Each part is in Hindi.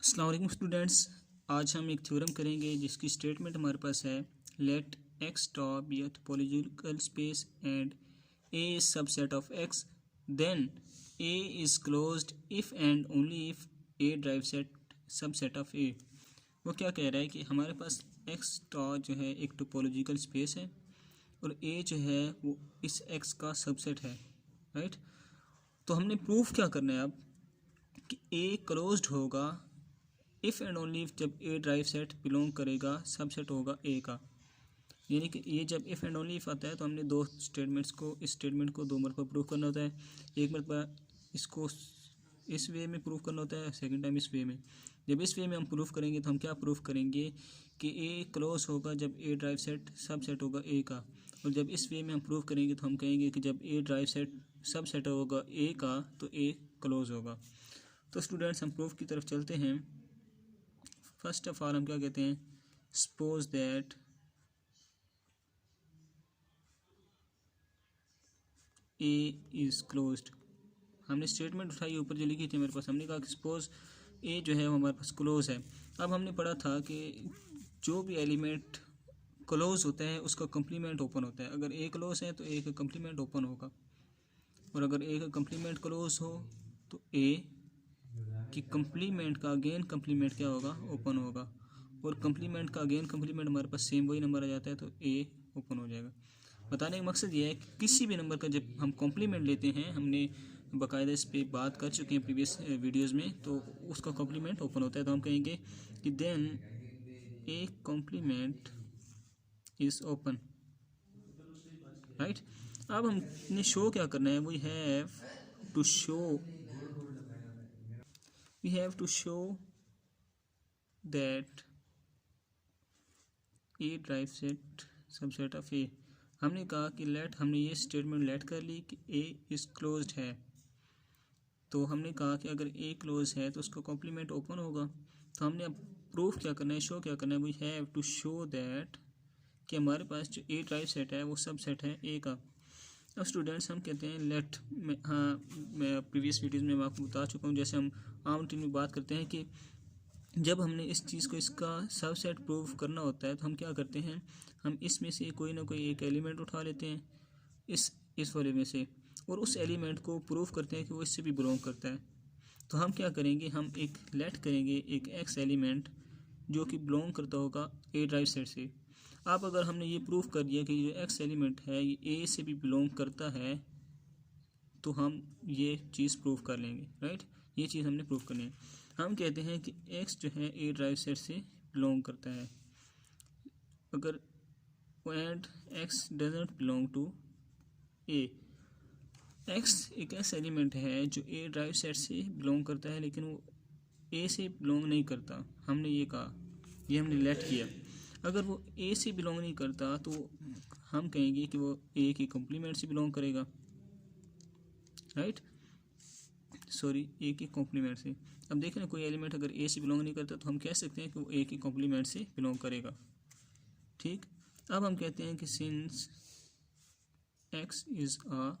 अस्सलाम वालेकुम स्टूडेंट्स। आज हम एक थ्योरम करेंगे जिसकी स्टेटमेंट हमारे पास है, let X star be a topological space and A is subset of X, then A is closed if and only if A derived set subset of A. वो क्या कह रहा है कि हमारे पास एक्स स्टार जो है एक टोपोलॉजिकल स्पेस है और ए जो है वो इस एक्स का सबसेट है, राइट। तो हमने प्रूफ क्या करना है अब कि ए क्लोज्ड होगा इफ़ एंड ओनली इफ जब ए ड्राइव सेट बिलोंग करेगा सबसेट होगा ए का। यानी कि ये जब इफ़ एंड ओनली इफ आता है तो हमने दो स्टेटमेंट्स को इस स्टेटमेंट को दो मरतबा प्रूव करना होता है। एक मरतबा इसको इस वे में प्रूव करना होता है, सेकंड टाइम इस वे में। जब इस वे में हम प्रूफ करेंगे तो हम क्या प्रूफ करेंगे कि ए क्लोज होगा जब ए ड्राइव सेट सबसेट होगा ए का। और जब इस वे में हम प्रूफ करेंगे तो हम कहेंगे कि जब ए ड्राइव सेट सबसेट होगा ए का तो ए क्लोज होगा। तो स्टूडेंट्स हम प्रूफ की तरफ चलते हैं। फर्स्ट ऑफ ऑल हम क्या कहते हैं, suppose that A is closed. हमने स्टेटमेंट उठाई ऊपर जो लिखी थी मेरे पास, हमने कहा कि सपोज ए जो है वो हमारे पास क्लोज है। अब हमने पढ़ा था कि जो भी एलिमेंट क्लोज होता है उसका कम्प्लीमेंट ओपन होता है। अगर ए क्लोज है तो ए का कम्प्लीमेंट ओपन होगा, और अगर ए का कम्प्लीमेंट क्लोज हो तो ए कि कम्प्लीमेंट का अगेन कम्प्लीमेंट क्या होगा, ओपन होगा। और कम्प्लीमेंट का अगेन कम्प्लीमेंट हमारे पास सेम वही नंबर आ जाता है तो ए ओपन हो जाएगा। बताने का मकसद ये है कि किसी भी नंबर का जब हम कॉम्प्लीमेंट लेते हैं, हमने बाकायदा इस पर बात कर चुके हैं प्रीवियस वीडियोस में, तो उसका कॉम्प्लीमेंट ओपन होता है। तो हम कहेंगे कि then A complement is open, right. अब हमने शो क्या करना है, we have to show that A derived set subset of A. हमने कहा कि लेट, हमने ये स्टेटमेंट लेट कर ली कि ए इज़ क्लोज्ड है। तो हमने कहा कि अगर ए क्लोज है तो उसका कॉम्प्लीमेंट ओपन होगा। तो हमने अब प्रूफ क्या करना है, शो क्या करना है, we have to show that कि हमारे पास जो ए ड्राइव सेट है वो सबसेट है ए का। अब स्टूडेंट्स हम कहते हैं लेट में, हाँ मैं प्रीवियस वीडियोज़ में मैं आपको बता चुका हूँ, जैसे हम आम रूटीन में बात करते हैं कि जब हमने इस चीज़ को इसका सबसेट प्रूव करना होता है तो हम क्या करते हैं, हम इसमें से कोई ना कोई एक एलिमेंट उठा लेते हैं इस वाले में से, और उस एलिमेंट को प्रूव करते हैं कि वो इससे भी बिलोंग करता है। तो हम क्या करेंगे, हम एक लेट करेंगे एक एक्स एलिमेंट जो कि बिलोंग करता होगा ए ड्राइव सेट से। अब अगर हमने ये प्रूव कर दिया कि जो एक्स एलिमेंट है ये ए से भी बिलोंग करता है तो हम ये चीज़ प्रूव कर लेंगे, राइट। ये चीज़ हमने प्रूव करनी है। हम कहते हैं कि एक्स जो है ए ड्राइव सेट से बिलोंग करता है। अगर and x doesn't belong to A, x एक ऐसा एलिमेंट है जो ए ड्राइव सेट से बिलोंग करता है लेकिन वो ए से बिलोंग नहीं करता। हमने ये कहा, ये हमने लेट किया। अगर वो ए से बिलोंग नहीं करता तो हम कहेंगे कि वो ए की कॉम्प्लीमेंट से बिलोंग करेगा, राइट, सॉरी ए की कॉम्प्लीमेंट से। अब देखें ना, कोई एलिमेंट अगर ए से बिलोंग नहीं करता तो हम कह सकते हैं कि वो ए की कॉम्प्लीमेंट से बिलोंग करेगा, ठीक। अब हम कहते हैं कि since x is a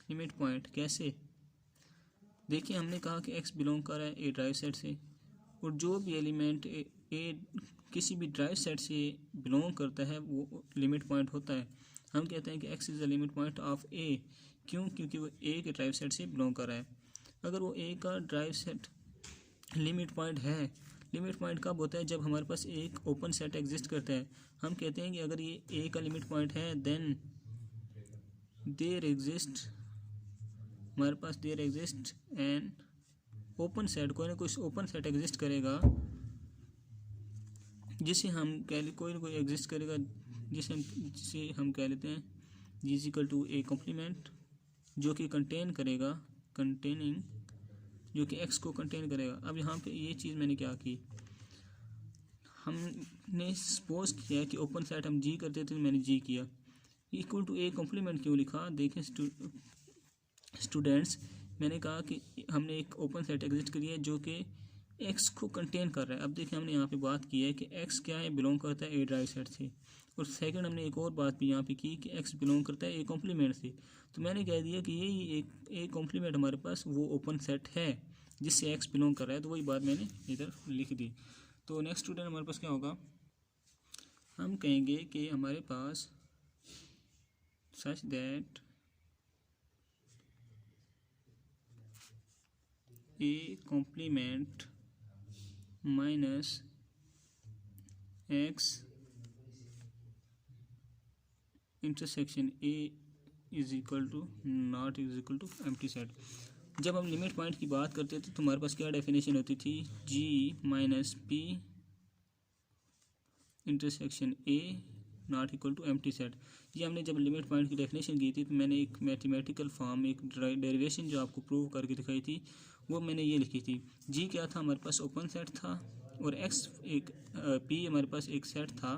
limit point. कैसे, देखिए हमने कहा कि एक्स बिलोंग कर रहा है ए ड्राइव सेट से, और जो भी एलिमेंट ए किसी भी ड्राइव सेट से बिलोंग करता है वो लिमिट पॉइंट होता है। हम कहते हैं कि X is the limit point of A. क्यों? क्योंकि वो ए के ड्राइव सेट से बिलोंग कर रहा है। अगर वो ए का ड्राइव सेट लिमिट पॉइंट है, लिमिट पॉइंट कब होता है, जब हमारे पास एक ओपन सेट एग्जिस्ट करता है। हम कहते हैं कि अगर ये ए का लिमिट पॉइंट है देन देयर एग्जिस्ट, हमारे पास there exist an open set, कोई ना कोई ओपन सेट एग्जिस्ट करेगा जिसे हम कोई ना कोई एग्जिस्ट करेगा जिसे हम कह लेते हैं G is equal to A complement, जो कि कंटेन करेगा, कंटेनिंग, जो कि एक्स को कंटेन करेगा। अब यहाँ पे ये चीज़ मैंने क्या की, हमने सपोज किया कि ओपन सेट हम जी करते थे, तो मैंने जी किया। इक्वल टू ए कॉम्प्लीमेंट क्यों लिखा, देखें स्टूडेंट्स, मैंने कहा कि हमने एक ओपन सेट एग्जिस्ट करी है जो कि एक्स को कंटेन कर रहा है। अब देखिए हमने यहाँ पे बात की है कि एक्स क्या है, बिलोंग करता है ए ड्राइव सेट से। और सेकंड हमने एक और बात भी यहाँ पे की कि एक्स बिलोंग करता है ए कॉम्प्लीमेंट से। तो मैंने कह दिया कि ये एक ए कॉम्प्लीमेंट हमारे पास वो ओपन सेट है जिससे एक्स बिलोंग कर रहा है, तो वही बात मैंने इधर लिख दी। तो नेक्स्ट स्टूडेंट हमारे पास क्या होगा, हम कहेंगे कि हमारे पास such that A complement minus X intersection A is equal to not is equal to empty set. जब हम लिमिट पॉइंट की बात करते थे तो हमारे पास क्या डेफिनेशन होती थी, G minus P intersection A not equal to empty set. ये हमने जब लिमिट पॉइंट की डेफिनेशन की थी तो मैंने एक मैथमेटिकल फॉर्म, एक डेरिवेशन जो आपको प्रूव करके दिखाई थी, वो मैंने ये लिखी थी। जी क्या था, हमारे पास ओपन सेट था, और एक्स एक पी हमारे पास एक सेट था,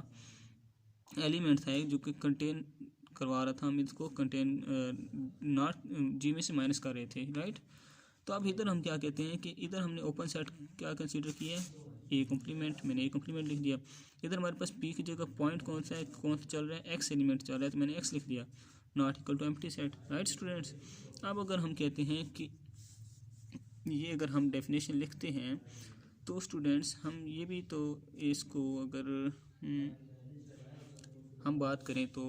एलिमेंट था एक जो कि कंटेन करवा रहा था, हम इसको कंटेन नॉट जी में से माइनस कर रहे थे, राइट। तो अब इधर हम क्या कहते हैं कि इधर हमने ओपन सेट क्या कंसीडर किया है, ए कॉम्प्लीमेंट, मैंने ए कॉम्प्लीमेंट लिख दिया। इधर हमारे पास पी की जगह पॉइंट कौन सा है, कौन सा चल रहा है, एक्स एलिमेंट चल रहा है, तो मैंने एक्स लिख दिया, not equal to empty set, right students. अब अगर हम कहते हैं कि ये अगर हम डेफिनेशन लिखते हैं तो स्टूडेंट्स हम ये भी तो इसको अगर हम बात करें तो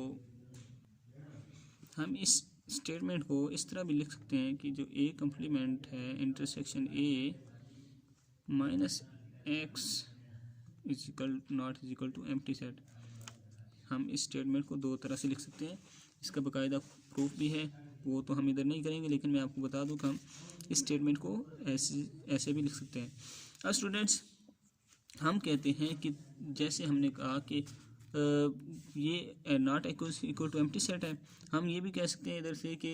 हम इस स्टेटमेंट को इस तरह भी लिख सकते हैं कि जो ए कॉम्प्लीमेंट है intersection A minus x is equal not is equal to empty set. हम इस स्टेटमेंट को दो तरह से लिख सकते हैं, इसका बाकायदा प्रूफ भी है, वो तो हम इधर नहीं करेंगे, लेकिन मैं आपको बता दूं कि हम इस स्टेटमेंट को ऐसे भी लिख सकते हैं। अब स्टूडेंट्स हम कहते हैं कि जैसे हमने कहा कि ये not equal to empty set है, हम ये भी कह सकते हैं इधर से कि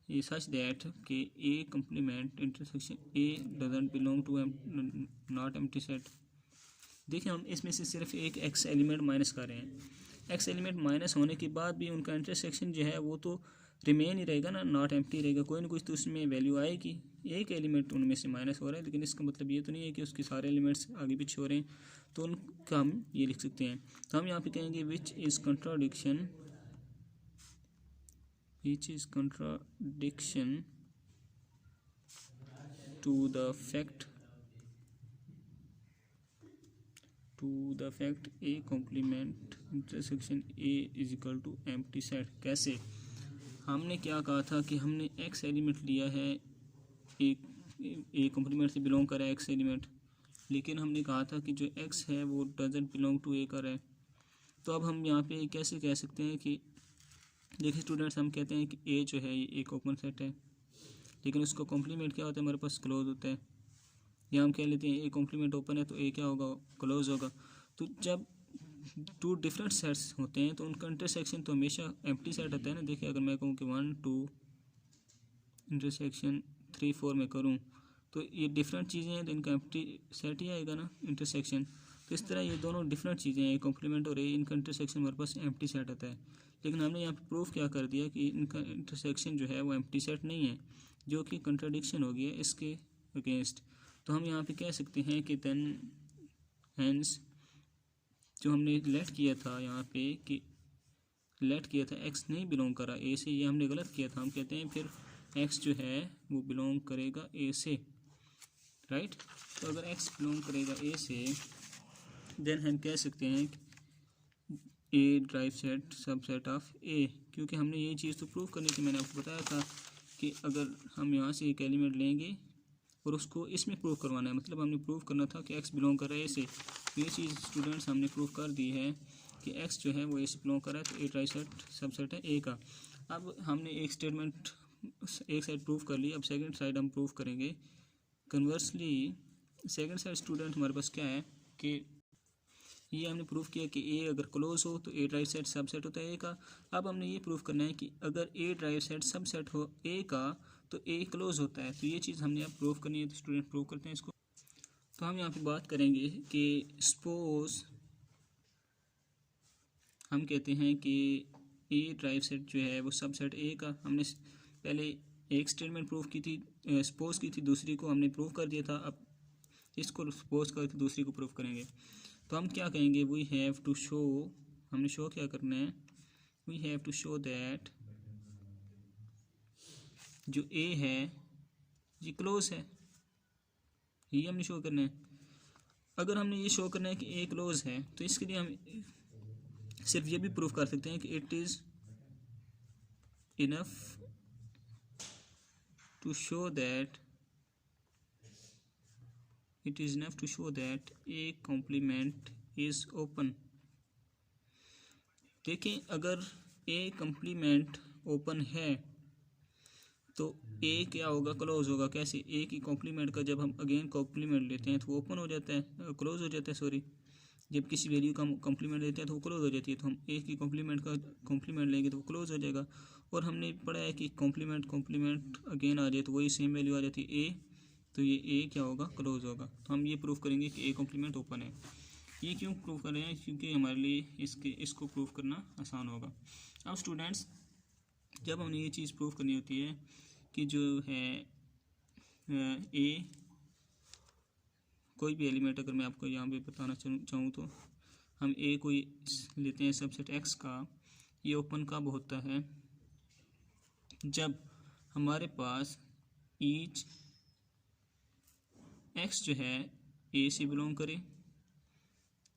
ये सच दैट कि A complement intersection A doesn't belong to not empty set. देखिए हम इसमें से सिर्फ एक एक्स एलिमेंट माइनस कर रहे हैं, एक्स एलिमेंट माइनस होने के बाद भी उनका इंटरसेक्शन जो है वो तो रिमेन ही रहेगा ना, नॉट एम्प्टी रहेगा, कोई ना कुछ तो उसमें वैल्यू आएगी। एक एलिमेंट उनमें से माइनस हो रहा है, लेकिन इसका मतलब ये तो नहीं है कि उसके सारे एलिमेंट्स आगे पीछे हो रहे हैं, तो उनका हम ये लिख सकते हैं। तो हम यहाँ पे कहेंगे which is contradiction to the fact A complement intersection A is equal to empty set. कैसे, हमने क्या कहा था कि हमने एक्स एलिमेंट लिया है, एक ए कॉम्प्लीमेंट से बिलोंग कर रहा है एक्स एलिमेंट, लेकिन हमने कहा था कि जो एक्स है वो डजंट बिलोंग टू ए कर है। तो अब हम यहाँ पे कैसे कह सकते हैं कि देखिए स्टूडेंट्स, हम कहते हैं कि ए जो है ये एक ओपन सेट है, लेकिन उसका कॉम्प्लीमेंट क्या होता है, हमारे पास क्लोज होता है, या हम कह लेते हैं ए कॉम्प्लीमेंट ओपन है तो ए क्या होगा, क्लोज होगा। तो जब टू डिफरेंट सेट्स होते हैं तो उनका इंटरसेक्शन तो हमेशा एम्प्टी सेट होता है ना। देखिए अगर मैं कहूँ कि 1 2 इंटरसेक्शन 3 4 में करूँ तो ये डिफरेंट चीज़ें हैं, तो इनका एम्प्टी सेट ही आएगा ना इंटरसेक्शन। तो इस तरह ये दोनों डिफरेंट चीज़ें हैं, कॉम्प्लीमेंट और इनका इंटरसेक्शन हमारे पास एम्प्टी सेट आता है, लेकिन हमने यहाँ पे प्रूफ क्या कर दिया कि इनका इंटरसेक्शन जो है वो एम्प्टी सेट नहीं है, जो कि कंट्राडिक्शन हो गई है इसके अगेंस्ट। तो हम यहाँ पे कह सकते हैं कि देन हेंस जो हमने लेट किया था यहाँ पे कि लेट किया था एक्स नहीं बिलोंग करा ए से, ये हमने गलत किया था। हम कहते हैं फिर एक्स जो है वो बिलोंग करेगा ए से, राइट। तो अगर एक्स बिलोंग करेगा ए से देन हम कह सकते हैं ए ड्राइव सेट सबसेट ऑफ ए, क्योंकि हमने ये चीज़ तो प्रूव करनी थी। मैंने आपको बताया था कि अगर हम यहाँ से एक एलिमेंट लेंगे और उसको इसमें प्रूव करवाना है, मतलब हमने प्रूव करना था कि एक्स बिलोंग कर रहा है ए से। तो ये चीज़ स्टूडेंट्स हमने प्रूव कर दी है कि एक्स जो है वो ए से बिलोंग कर रहा है, तो ए ड्राइव सेट सबसेट है ए का। अब हमने एक स्टेटमेंट एक साइड प्रूव कर ली, अब सेकंड साइड हम प्रूव करेंगे। कन्वर्सली सेकंड साइड स्टूडेंट हमारे पास क्या है कि ये हमने प्रूव किया कि ए अगर क्लोज हो तो ए ड्राइव सेट सबसेट होता है ए का। अब हमने ये प्रूव करना है कि अगर ए ड्राइव सेट सबसेट हो ए का तो ए क्लोज होता है। तो ये चीज़ हमने अब प्रूव करनी है, तो स्टूडेंट प्रूव करते हैं इसको। तो हम यहाँ पे बात करेंगे कि सपोज हम कहते हैं कि ए ड्राइव सेट जो है वो सबसेट ए का। हमने पहले एक स्टेटमेंट प्रूव की थी, सपोज की थी, दूसरी को हमने प्रूव कर दिया था। अब इसको सपोज करके दूसरी को प्रूव करेंगे। तो हम क्या कहेंगे, वी हैव टू शो, हमने शो क्या करना है, we have to show that जो ए है ये क्लोज है, ये हमने शो करना है। अगर हमने ये शो करना है कि ए क्लोज है तो इसके लिए हम सिर्फ ये भी प्रूफ कर सकते हैं कि it is enough to show that A complement is open. देखें, अगर ए कॉम्प्लीमेंट ओपन है तो ए क्या होगा, क्लोज होगा। कैसे? ए की कॉम्प्लीमेंट का जब हम अगेन कॉम्प्लीमेंट लेते हैं तो वो ओपन हो जाता है, क्लोज हो जाता है, सॉरी। जब किसी वैल्यू का कॉम्प्लीमेंट लेते हैं तो वो क्लोज हो जाती है। तो हम ए की कॉम्प्लीमेंट लेंगे तो वो क्लोज हो जाएगा। और हमने पढ़ा है कि कॉम्प्लीमेंट अगेन आ जाए तो वही सेम वैल्यू आ जाती है ए, तो ये ए क्या होगा, क्लोज होगा। तो हम ये प्रूव करेंगे कि ए कॉम्प्लीमेंट ओपन है। ये क्यों प्रूव कर रहे हैं? क्योंकि हमारे लिए इसको प्रूव करना आसान होगा। अब स्टूडेंट्स, जब हमने ये चीज़ प्रूव करनी होती है कि जो है ए कोई भी एलिमेंट, अगर मैं आपको यहाँ पे बताना चाहूँ तो हम ए कोई लेते हैं सबसेट एक्स का, ये ओपन कब होता है? जब हमारे पास ईच एक्स जो है ए से बिलोंग करे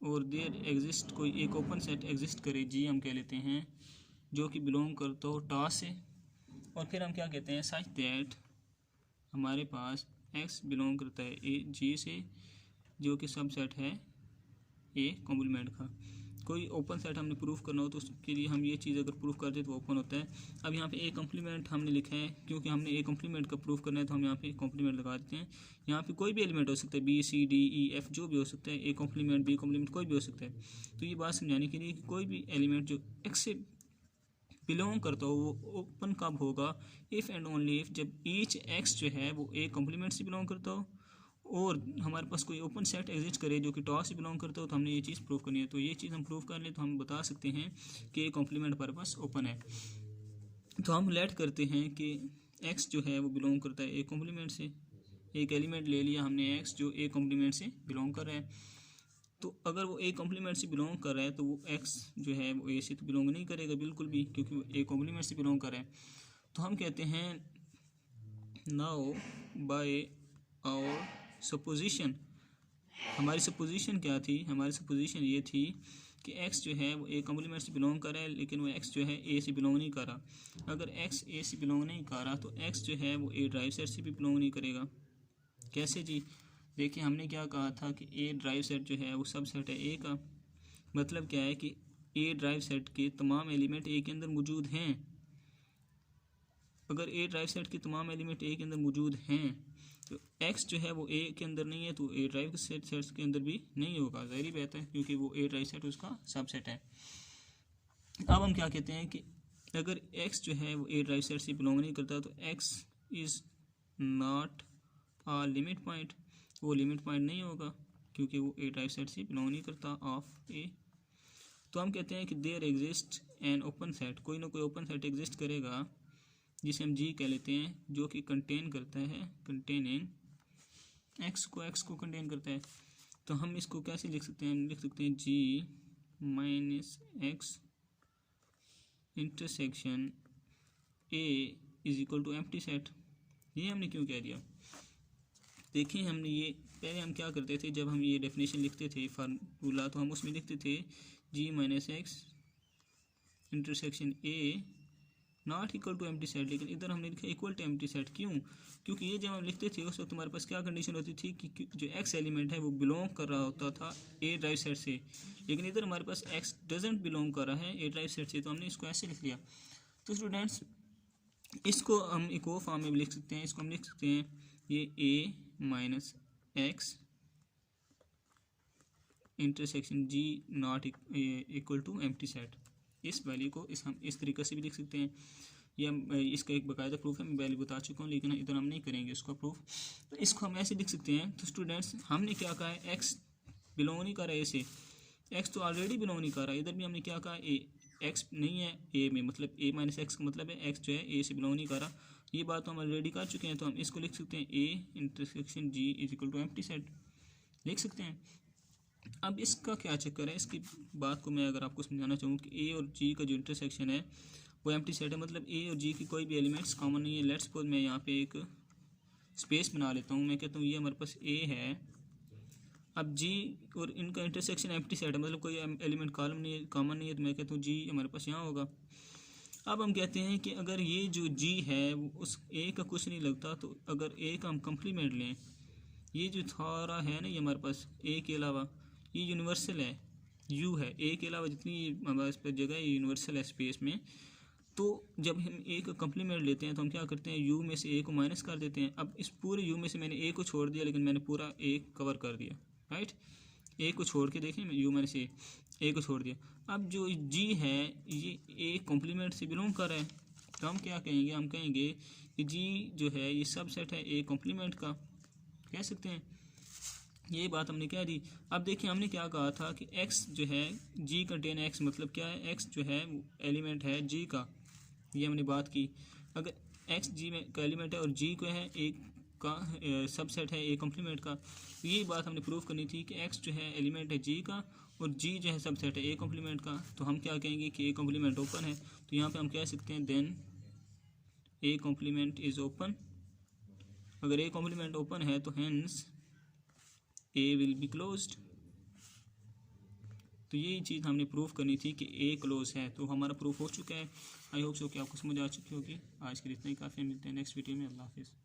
और देयर एग्जिस्ट कोई एक ओपन सेट एग्जिस्ट करे, जी हम कह लेते हैं, जो कि बिलोंग करता हो टा से। और फिर हम क्या कहते हैं, सच दैट हमारे पास एक्स बिलोंग करता है ए जी से, जो कि सबसेट है ए कॉम्प्लीमेंट का। कोई ओपन सेट हमने प्रूफ करना हो तो उसके लिए हम ये चीज़ अगर प्रूफ कर दे तो ओपन होता है। अब यहाँ पे ए कॉम्प्लीमेंट हमने लिखा है, क्योंकि हमने ए कॉम्प्लीमेंट का प्रूफ करना है तो हम यहाँ पे कॉम्प्लीमेंट लगा देते हैं। यहाँ पे कोई भी एलिमेंट हो सकता है, B C D E F जो भी हो सकता है, ए कॉम्प्लीमेंट बी कॉम्प्लीमेंट कोई भी हो सकता है। तो ये बात समझाने के लिए कि कोई भी एलिमेंट जो एक्स से बिलोंग करता हो वो ओपन कब होगा, इफ़ एंड ओनली इफ जब ईच एक्स जो है वो ए कॉम्प्लीमेंट से बिलोंग करता हो और हमारे पास कोई ओपन सेट एग्जिस्ट करे जो कि टॉ से बिलोंग करता हो, तो हमने ये चीज़ प्रूव करनी है। तो ये चीज़ हम प्रूव कर लें तो हम बता सकते हैं कि ए कॉम्प्लीमेंट पर्पस ओपन है। तो हम लेट करते हैं कि एक्स जो है वो बिलोंग करता है ए कॉम्प्लीमेंट से। एक एलिमेंट ले लिया हमने एक्स जो ए कॉम्प्लीमेंट से बिलोंग कर रहा है। तो अगर वो ए कॉम्प्लीमेंट से बिलोंग कर रहा है तो वो एक्स जो है वो ए से तो बिलोंग नहीं करेगा बिल्कुल भी, क्योंकि वो ए कॉम्प्लीमेंट से बिलोंग कर रहा है। तो हम कहते हैं नाउ बाय आवर सपोजिशन, हमारी सपोजिशन क्या थी? हमारी सपोजिशन ये थी कि एक्स जो है वो ए कॉम्प्लीमेंट से बिलोंग कर रहा है, लेकिन वो एक्स जो है ए से बिलोंग नहीं कर रहा। अगर एक्स ए से बिलोंग नहीं कर रहा तो एक्स जो है वो ए ड्राइव सेट से भी बिलोंग नहीं करेगा। कैसे जी? देखिए, हमने क्या कहा था कि ए ड्राइव सेट जो है वो सब सेट है ए का। मतलब क्या है कि ए ड्राइव सेट के तमाम एलिमेंट ए के अंदर मौजूद हैं। अगर ए ड्राइव सेट के तमाम एलिमेंट ए के अंदर मौजूद हैं तो एक्स जो है वो ए के अंदर नहीं है, तो ए ड्राइव सेट्स के अंदर भी नहीं होगा। ज़ाहिर बात है, क्योंकि वो ए ड्राइव सेट उसका सबसेट है। अब हम क्या कहते हैं कि अगर एक्स जो है वो ए ड्राइव सेट से बिलोंग नहीं करता तो x is not a limit point, वो लिमिट पॉइंट नहीं होगा क्योंकि वो ए ड्राइव सेट से बिलोंग नहीं करता ऑफ ए। तो हम कहते हैं कि there exist an open set, कोई ना कोई ओपन सेट एग्जिस्ट करेगा जिसे हम जी कह लेते हैं, जो कि कंटेन करता है, कंटेनिंग एक्स को कंटेन करता है। तो हम इसको कैसे लिख सकते हैं? हम लिख सकते हैं G minus X intersection A is equal to empty set. ये हमने क्यों कह दिया? देखिए, हमने ये पहले हम क्या करते थे, जब हम ये डेफिनेशन लिखते थे फार्मूला, तो हम उसमें लिखते थे G minus X intersection A not equal to empty set, लेकिन इधर हमने लिखा इक्वल टू एम्प्टी सेट। क्यों? क्योंकि ये जब हम लिखते थे उस वक्त हमारे पास क्या कंडीशन होती थी कि जो एक्स एलिमेंट है वो बिलोंग कर रहा होता था ए ड्राइव सेट से, लेकिन इधर हमारे पास एक्स डजेंट बिलोंग कर रहा है ए ड्राइव सेट से, तो हमने इसको ऐसे लिख लिया। तो स्टूडेंट्स, इसको हम एक और फॉर्म में भी लिख सकते हैं। इसको हम लिख सकते हैं ये A minus X intersection G not equal to empty set. इस वैल्यू को हम इस तरीके से भी लिख सकते हैं। ये इसका एक बाकायदा प्रूफ है, मैं वैल्यू बता चुका हूँ, लेकिन इधर हम नहीं करेंगे इसका प्रूफ। तो इसको हम ऐसे लिख सकते हैं। तो स्टूडेंट्स, हमने क्या कहा है, एक्स बिलोंग नहीं कर रहा है ए से, एक्स तो ऑलरेडी बिलोंग नहीं कर रहा है। इधर भी हमने क्या कहा, ए एक्स नहीं है ए में, मतलब ए माइनस एक्स का मतलब है एक्स जो है ए से बिलोंग नहीं कर रहा। ये बात तो हम ऑलरेडी कर चुके हैं, तो हम इसको लिख सकते हैं A intersection G is equal to empty set, लिख सकते हैं। अब इसका क्या चक्कर है, इसकी बात को मैं अगर आपको समझाना चाहूँ कि ए और जी का जो इंटरसेक्शन है वो एम्प्टी सेट है, मतलब ए और जी की कोई भी एलिमेंट्स कॉमन नहीं है। लेट्स सपोज मैं यहाँ पे एक स्पेस बना लेता हूँ। मैं कहता हूँ ये हमारे पास ए है, अब जी और इनका इंटरसेक्शन एम्प्टी सेट है, मतलब कोई एलिमेंट कॉलम नहीं है, कॉमन नहीं है, तो मैं कहता हूँ जी हमारे पास यहाँ होगा। अब हम कहते हैं कि अगर ये जो जी है वो उस ए का कुछ नहीं लगता, तो अगर ए का हम कंप्लीमेंट लें, ये जो सारा है ना ये हमारे पास ए के अलावा ये यूनिवर्सल है, यू है, ए के अलावा जितनी हमारे पास जगह है यूनिवर्सल है स्पेस में। तो जब हम ए का कंप्लीमेंट लेते हैं तो हम क्या करते हैं, यू में से ए को माइनस कर देते हैं। अब इस पूरे यू में से मैंने ए को छोड़ दिया, लेकिन मैंने पूरा ए कवर कर दिया, राइट। ए को छोड़ के देखें, यू मैंने से ए को छोड़ दिया। अब जो जी है ये ए कॉम्प्लीमेंट से बिलोंग कर रहा है, तो हम क्या कहेंगे, हम कहेंगे कि जी जो है ये सबसेट है ए कॉम्प्लीमेंट का, कह सकते हैं। ये बात हमने कह दी। अब देखिए हमने क्या कहा था कि x जो है g कंटेन x, मतलब क्या है, x जो है एलिमेंट है g का, ये हमने बात की। अगर x g में का एलिमेंट है और g को है एक का सबसेट है ए कॉम्प्लीमेंट का, तो ये बात हमने प्रूव करनी थी कि x जो है एलिमेंट है g का और g जो है सबसेट है ए कॉम्प्लीमेंट का। तो हम क्या कहेंगे कि ए कॉम्प्लीमेंट ओपन है, तो यहाँ पे हम कह सकते हैं then A complement is open. अगर ए कॉम्प्लीमेंट ओपन है तो hence A will be closed. तो यही चीज़ हमने प्रूफ करनी थी कि ए क्लोज है, तो हमारा प्रूफ हो चुका है। आई होप सो कि आपको समझ आ चुकी होगी। आज के लिए इतना ही काफ़ी, मिलते हैं नेक्स्ट वीडियो में। अल्लाह हाफिज़।